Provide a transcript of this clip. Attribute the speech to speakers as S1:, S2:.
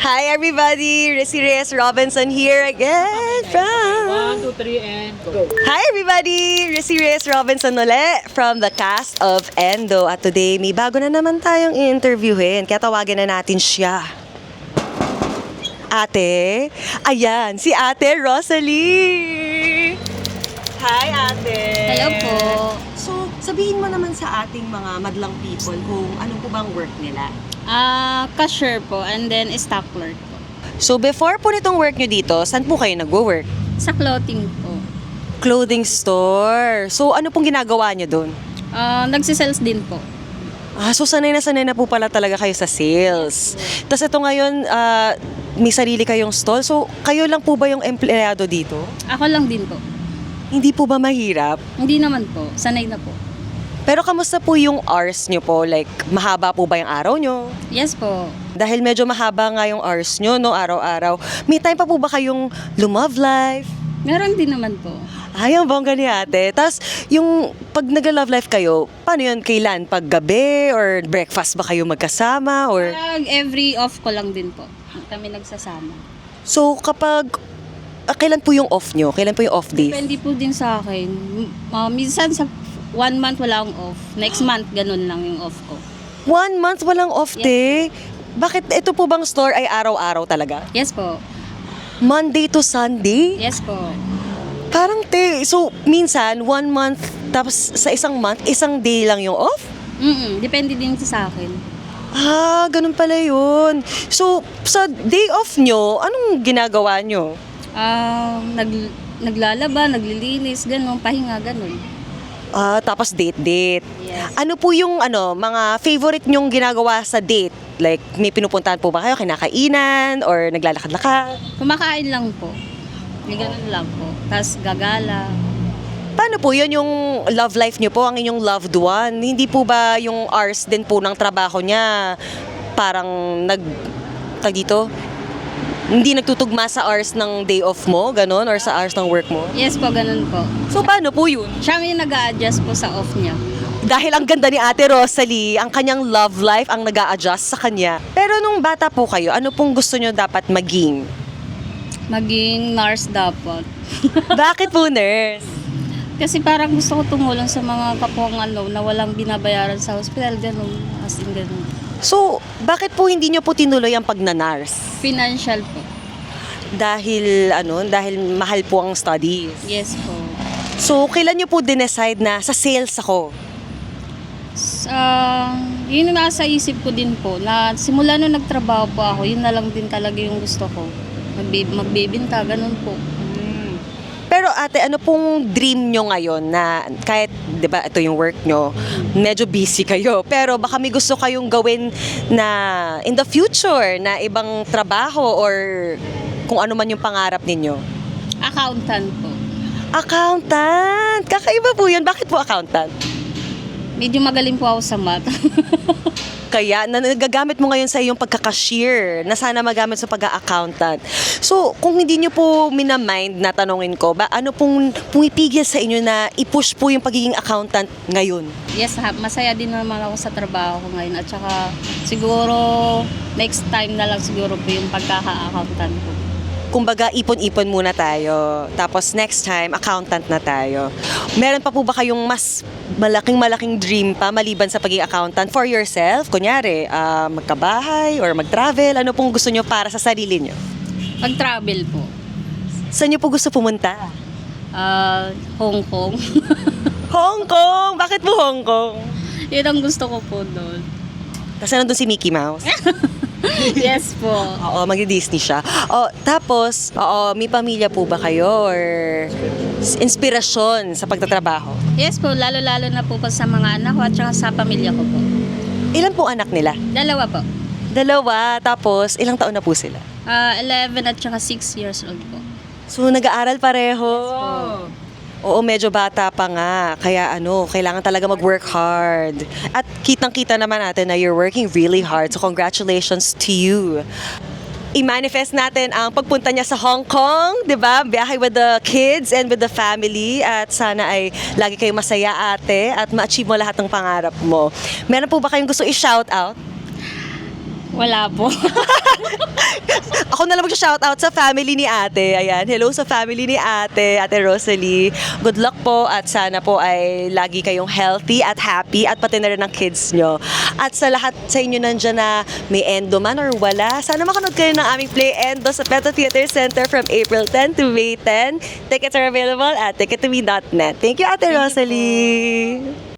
S1: Hi everybody! Si Reyes Robinson here again from...
S2: 1, 2, 3, and go.
S1: Hi everybody! Si Reyes Robinson ulit from the cast of Endo. At today, may bago na naman tayong i-interviewin. Kaya tawagin na natin siya. Ate, ayan, si Ate Rosalie! Hi Ate!
S3: Hello po.
S1: So, sabihin mo naman sa ating mga madlang people kung ano po bang work nila.
S3: Cashier po and then stock clerk po.
S1: So, before po nitong work nyo dito, saan po kayo nag-work?
S3: Sa clothing po.
S1: Clothing store. So, ano pong ginagawa nyo doon?
S3: Nagsisales din po.
S1: So sanay na po pala talaga kayo sa sales. Tapos ito ngayon, may sarili kayong stall. So, kayo lang po ba yung empleyado dito?
S3: Ako lang din po.
S1: Hindi po ba mahirap?
S3: Hindi naman po. Sanay na po.
S1: Pero kamusta po yung hours nyo po? Like, mahaba po ba yung araw nyo?
S3: Yes po.
S1: Dahil medyo mahaba nga yung hours nyo, no, araw-araw. May time pa po ba kayong lumove life?
S3: Meron din naman po.
S1: Ay, ang bongga ni ate. Tapos, yung pag nag-love life kayo, paano yun? Kailan? Pag gabi? Or breakfast ba kayo magkasama? Or...
S3: Every off ko lang din po. Kami nagsasama.
S1: So, kapag... kailan po yung off nyo? Kailan po yung off days?
S3: Depende po din sa akin. Minsan sa 1 month wala akong off. Next month, ganun lang yung off ko.
S1: 1 month walang off day? Bakit ito po bang store ay araw-araw talaga?
S3: Yes po.
S1: Monday to Sunday?
S3: Yes po.
S1: Parang so minsan 1 month, tapos sa isang month, isang day lang yung off?
S3: Depende din sa akin.
S1: Ganun pala yun. So, sa day off nyo, anong ginagawa nyo?
S3: Naglalaba, naglilinis, ganun, pahinga, ganun.
S1: Tapos date.
S3: Yes.
S1: Ano po yung mga favorite nyong ginagawa sa date? Like, may pinupuntahan po ba kayo, kinakainan, or naglalakad-lakad?
S3: Kumakain lang po. May ganun lang po. Tapos gagala.
S1: Paano po yun yung love life nyo po, ang inyong loved one? Hindi po ba yung hours din po ng trabaho niya parang hindi nagtutugma sa hours ng day off mo, ganon, or sa hours ng work mo?
S3: Yes po, ganun po.
S1: So, paano po yun?
S3: Siya may nag-a-adjust po sa off niya.
S1: Dahil ang ganda ni Ate Rosalie, ang kanyang love life ang nag-a-adjust sa kanya. Pero nung bata po kayo, ano pong gusto nyo dapat maging?
S3: Maging nurse dapat.
S1: Bakit po nurse?
S3: Kasi parang gusto ko tumulong sa mga kapwang na walang binabayaran sa hospital, ganun. As in, ganun.
S1: So, bakit po hindi nyo po tinuloy ang pag-nurse?
S3: Financial po.
S1: Dahil mahal po ang studies.
S3: Yes po.
S1: So, kailan nyo po dinecide na sa sales ako?
S3: Yun yung nasa isip ko din po, na simula nung nagtrabaho po ako, yun na lang din talaga yung gusto ko. Magbibinta, ganun po.
S1: Pero ate, ano pong dream nyo ngayon na kahit, di ba, ito yung work nyo, medyo busy kayo, pero baka may gusto kayong gawin na in the future, na ibang trabaho or kung ano man yung pangarap ninyo?
S3: Accountant po.
S1: Accountant! Kakaiba po yun. Bakit po accountant?
S3: Medyo magaling po ako sa math.
S1: Kaya nagagamit mo ngayon sa iyong pagka-cashier na sana magamit sa pag-accountant. So, kung hindi nyo po minamind na tanongin ko, ano pong pumipigil sa inyo na i-push po yung pagiging accountant ngayon?
S3: Yes, masaya din naman ako sa trabaho ko ngayon. At saka siguro next time na lang siguro po yung pagkaka-accountant ko.
S1: Kumbaga, ipon-ipon muna tayo. Tapos next time, accountant na tayo. Meron pa po ba kayong mas malaking dream pa maliban sa pagiging accountant for yourself? Kunyari, magkabahay or mag-travel? Ano pong gusto nyo para sa sarili nyo?
S3: Pag-travel po.
S1: Saan nyo po gusto pumunta?
S3: Hong Kong.
S1: Hong Kong! Bakit po Hong Kong?
S3: Yun ang gusto ko po doon.
S1: Kasi nandun si Mickey Mouse.
S3: Yes po.
S1: Oo, mag-Disney siya. Tapos, may pamilya po ba kayo or inspirasyon sa pagtatrabaho?
S3: Yes po, lalo-lalo na po sa mga anak ko at saka sa pamilya ko po.
S1: Ilan po anak nila?
S3: 2 po.
S1: 2, tapos ilang taon na po sila?
S3: 11 at saka 6 years old po.
S1: So, nag-aaral pareho.
S3: po.
S1: Oo, medyo bata pa nga. Kaya kailangan talaga mag-work hard. At kitang-kita naman natin na you're working really hard. So, congratulations to you. I-manifest natin ang pagpunta niya sa Hong Kong, di ba? Biyahe with the kids and with the family. At sana ay lagi kayo masaya, ate, at ma-achieve mo lahat ng pangarap mo. Meron po ba kayong gusto i-shout out?
S3: Wala po.
S1: mag-shoutout sa family ni ate. Ayan, hello sa family ni ate, Ate Rosalie. Good luck po at sana po ay lagi kayong healthy at happy at pati na rin ang kids nyo. At sa lahat sa inyo nandyan na may endo man or wala, sana makanood kayo ng aming Play Endo sa Petro Theater Center from April 10 to May 10. Tickets are available at tickettome.net. Thank you, Ate Rosalie.